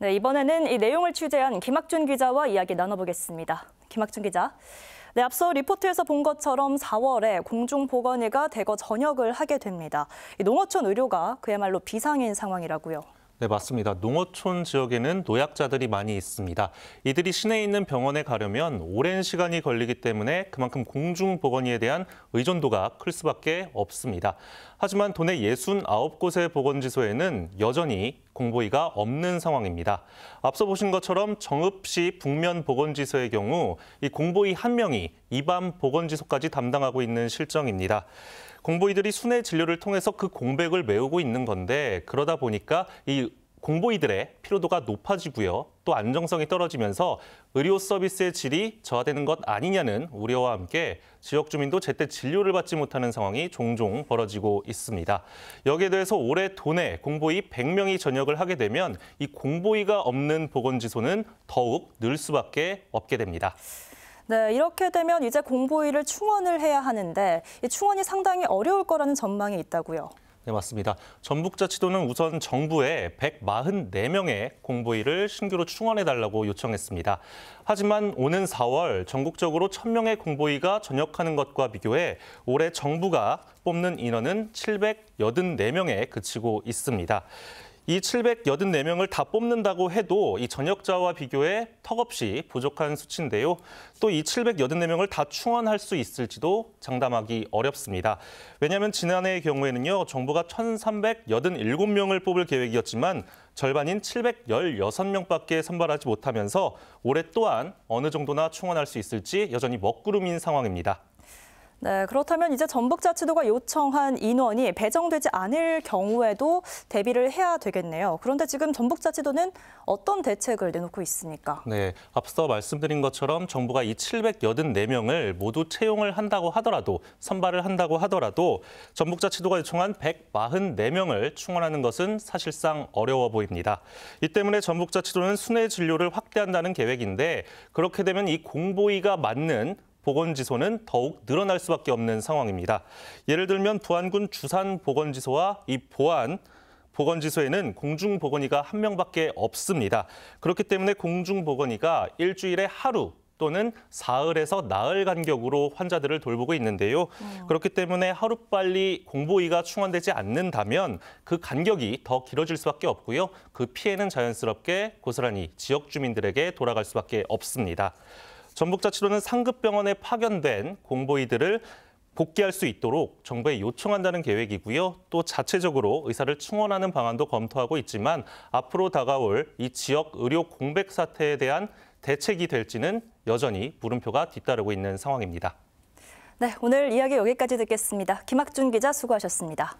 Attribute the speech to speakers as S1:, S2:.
S1: 네, 이번에는 이 내용을 취재한 김학준 기자와 이야기 나눠보겠습니다. 김학준 기자. 네, 앞서 리포트에서 본 것처럼 4월에 공중보건의가 대거 전역을 하게 됩니다. 이 농어촌 의료가 그야말로 비상인 상황이라고요.
S2: 네, 맞습니다. 농어촌 지역에는 노약자들이 많이 있습니다. 이들이 시내에 있는 병원에 가려면 오랜 시간이 걸리기 때문에 그만큼 공중보건의에 대한 의존도가 클 수밖에 없습니다. 하지만 도내 69곳의 보건지소에는 여전히 공보의가 없는 상황입니다. 앞서 보신 것처럼 정읍시 북면 보건지소의 경우 이 공보의 1명이 이반 보건지소까지 담당하고 있는 실정입니다. 공보의들이 순회 진료를 통해서 그 공백을 메우고 있는 건데 그러다 보니까 이 공보의들의 피로도가 높아지고요. 또 안정성이 떨어지면서 의료 서비스의 질이 저하되는 것 아니냐는 우려와 함께 지역 주민도 제때 진료를 받지 못하는 상황이 종종 벌어지고 있습니다. 여기에 대해서 올해 도내 공보의 100명이 전역을 하게 되면 이 공보의가 없는 보건지소는 더욱 늘 수밖에 없게 됩니다.
S1: 네, 이렇게 되면 이제 공보의를 충원을 해야 하는데 이 충원이 상당히 어려울 거라는 전망이 있다고요.
S2: 네, 맞습니다. 전북자치도는 우선 정부에 144명의 공보의를 신규로 충원해달라고 요청했습니다. 하지만 오는 4월 전국적으로 1000명의 공보의가 전역하는 것과 비교해 올해 정부가 뽑는 인원은 784명에 그치고 있습니다. 이 784명을 다 뽑는다고 해도 이 전역자와 비교해 턱없이 부족한 수치인데요. 또 이 784명을 다 충원할 수 있을지도 장담하기 어렵습니다. 왜냐하면 지난해의 경우에는요, 정부가 1,387명을 뽑을 계획이었지만 절반인 716명밖에 선발하지 못하면서 올해 또한 어느 정도나 충원할 수 있을지 여전히 먹구름인 상황입니다.
S1: 네, 그렇다면 이제 전북자치도가 요청한 인원이 배정되지 않을 경우에도 대비를 해야 되겠네요. 그런데 지금 전북자치도는 어떤 대책을 내놓고 있습니까?
S2: 네, 앞서 말씀드린 것처럼 정부가 이 784명을 모두 채용을 한다고 하더라도, 선발을 한다고 하더라도 전북자치도가 요청한 144명을 충원하는 것은 사실상 어려워 보입니다. 이 때문에 전북자치도는 순회 진료를 확대한다는 계획인데 그렇게 되면 이 공보의가 맞는 보건지소는 더욱 늘어날 수밖에 없는 상황입니다. 예를 들면 부안군 주산보건지소와 이 보안 보건지소에는 공중보건의가 1명밖에 없습니다. 그렇기 때문에 공중보건의가 일주일에 하루 또는 사흘에서 나흘 간격으로 환자들을 돌보고 있는데요. 그렇기 때문에 하루빨리 공보의가 충원되지 않는다면 그 간격이 더 길어질 수밖에 없고요. 그 피해는 자연스럽게 고스란히 지역 주민들에게 돌아갈 수밖에 없습니다. 전북자치도는 상급병원에 파견된 공보의들을 복귀할 수 있도록 정부에 요청한다는 계획이고요. 또 자체적으로 의사를 충원하는 방안도 검토하고 있지만 앞으로 다가올 이 지역 의료 공백 사태에 대한 대책이 될지는 여전히 물음표가 뒤따르고 있는 상황입니다.
S1: 네, 오늘 이야기 여기까지 듣겠습니다. 김학준 기자 수고하셨습니다.